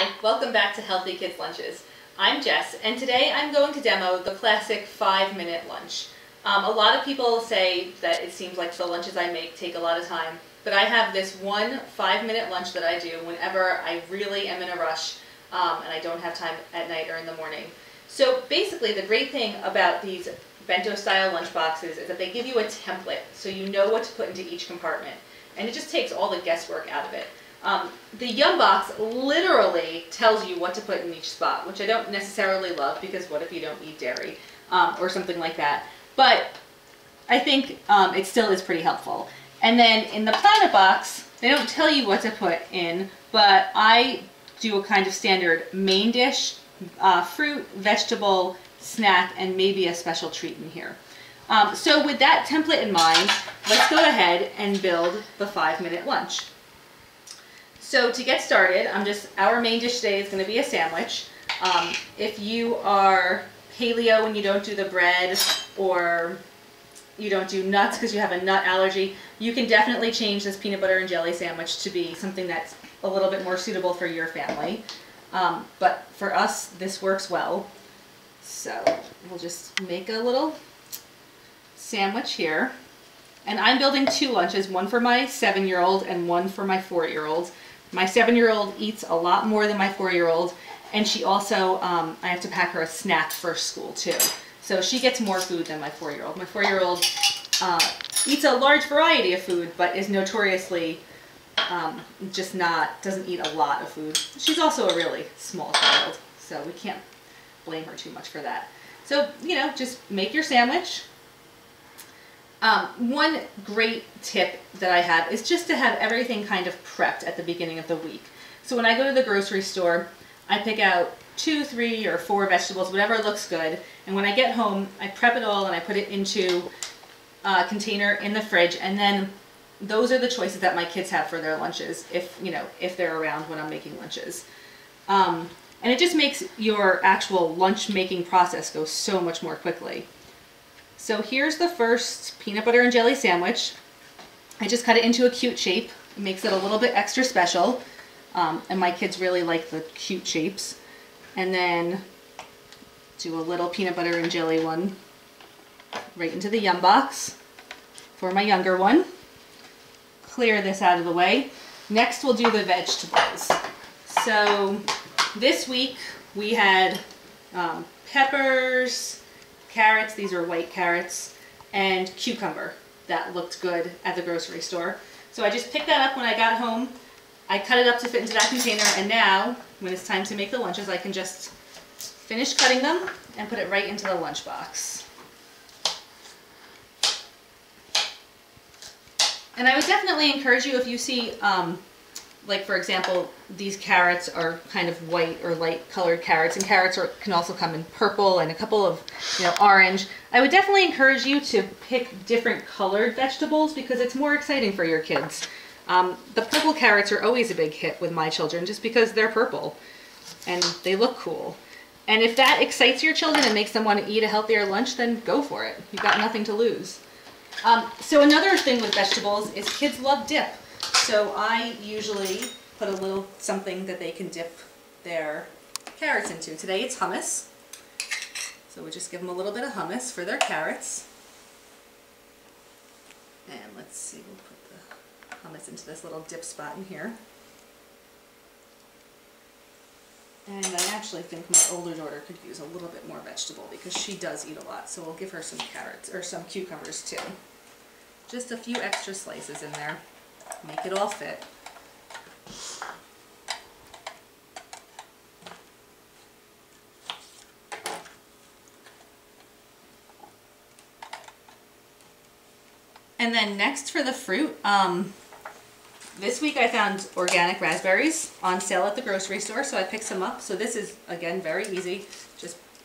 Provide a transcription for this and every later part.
Hi, welcome back to Healthy Kids Lunches. I'm Jess, and today I'm going to demo the classic 5-minute lunch. A lot of people say that it seems like the lunches I make take a lot of time, but I have this one 5-minute lunch that I do whenever I really am in a rush and I don't have time at night or in the morning. So basically the great thing about these bento style lunch boxes is that they give you a template so you know what to put into each compartment, and it just takes all the guesswork out of it. The Yum box literally tells you what to put in each spot, which I don't necessarily love because what if you don't eat dairy or something like that. But I think it still is pretty helpful. And then in the Planet box, they don't tell you what to put in, but I do a kind of standard main dish, fruit, vegetable, snack, and maybe a special treat in here. So with that template in mind, let's go ahead and build the 5-minute lunch. So to get started, our main dish today is going to be a sandwich. If you are paleo and you don't do the bread, or you don't do nuts because you have a nut allergy, you can definitely change this peanut butter and jelly sandwich to be something that's a little bit more suitable for your family. But for us, this works well. So we'll just make a little sandwich here. And I'm building 2 lunches, one for my 7-year-old and one for my 4-year-old. My 7-year-old eats a lot more than my 4-year-old, and she also, I have to pack her a snack for school too. So she gets more food than my 4-year-old. My 4-year-old eats a large variety of food, but is notoriously doesn't eat a lot of food. She's also a really small child, so we can't blame her too much for that. So, just make your sandwich. One great tip that I have is just to have everything kind of prepped at the beginning of the week. So when I go to the grocery store, I pick out 2, 3, or 4 vegetables, whatever looks good, and when I get home, I prep it all and I put it into a container in the fridge, and then those are the choices that my kids have for their lunches, if they're around when I'm making lunches. And it just makes your actual lunch making process go so much more quickly. So here's the first peanut butter and jelly sandwich. I just cut it into a cute shape. It makes it a little bit extra special. And my kids really like the cute shapes. And then do a little peanut butter and jelly one right into the Yum box for my younger one. Clear this out of the way. Next we'll do the vegetables. So this week we had peppers, carrots, these are white carrots, and cucumber. That looked good at the grocery store. So I just picked that up when I got home. I cut it up to fit into that container, and now when it's time to make the lunches, I can just finish cutting them and put it right into the lunch box. And I would definitely encourage you, if you see like for example, these carrots are kind of white or light colored carrots, and carrots can also come in purple and a couple of orange. I would definitely encourage you to pick different colored vegetables because it's more exciting for your kids. The purple carrots are always a big hit with my children just because they're purple and they look cool. And if that excites your children and makes them want to eat a healthier lunch, then go for it. You've got nothing to lose. So another thing with vegetables is kids love dip. So I usually put a little something that they can dip their carrots into. Today it's hummus. So we just give them a little bit of hummus for their carrots. And let's see, we'll put the hummus into this little dip spot in here. And I actually think my older daughter could use a little bit more vegetable because she does eat a lot. So we'll give her some carrots or some cucumbers too. Just a few extra slices in there. Make it all fit. And then next for the fruit, this week I found organic raspberries on sale at the grocery store, so I picked some up. So this is, again, very easy.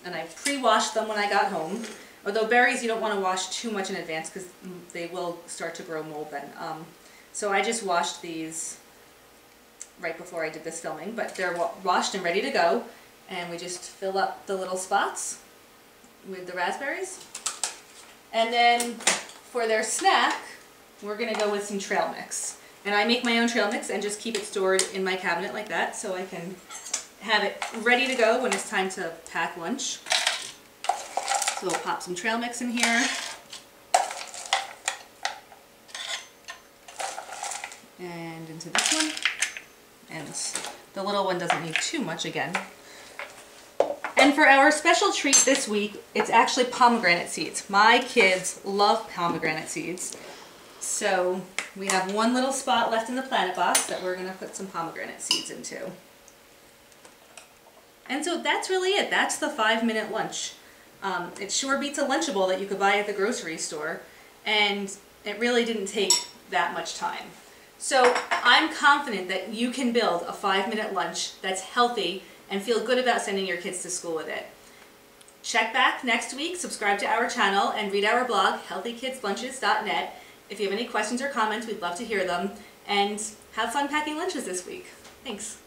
And I pre-washed them when I got home. Although berries you don't want to wash too much in advance because they will start to grow mold then. So I just washed these right before I did this filming, but they're washed and ready to go. And we just fill up the little spots with the raspberries. And then for their snack, we're going to go with some trail mix. And I make my own trail mix and just keep it stored in my cabinet like that so I can have it ready to go when it's time to pack lunch. So we'll pop some trail mix in here. And into this one. And the little one doesn't need too much again. And for our special treat this week, it's actually pomegranate seeds. My kids love pomegranate seeds. So we have one little spot left in the Planet box that we're going to put some pomegranate seeds into. And so that's really it. That's the 5-minute lunch. It sure beats a Lunchable that you could buy at the grocery store. And it really didn't take that much time. So I'm confident that you can build a 5-minute lunch that's healthy and feel good about sending your kids to school with it. Check back next week, subscribe to our channel, and read our blog, healthykidslunches.net. If you have any questions or comments, we'd love to hear them. And have fun packing lunches this week. Thanks.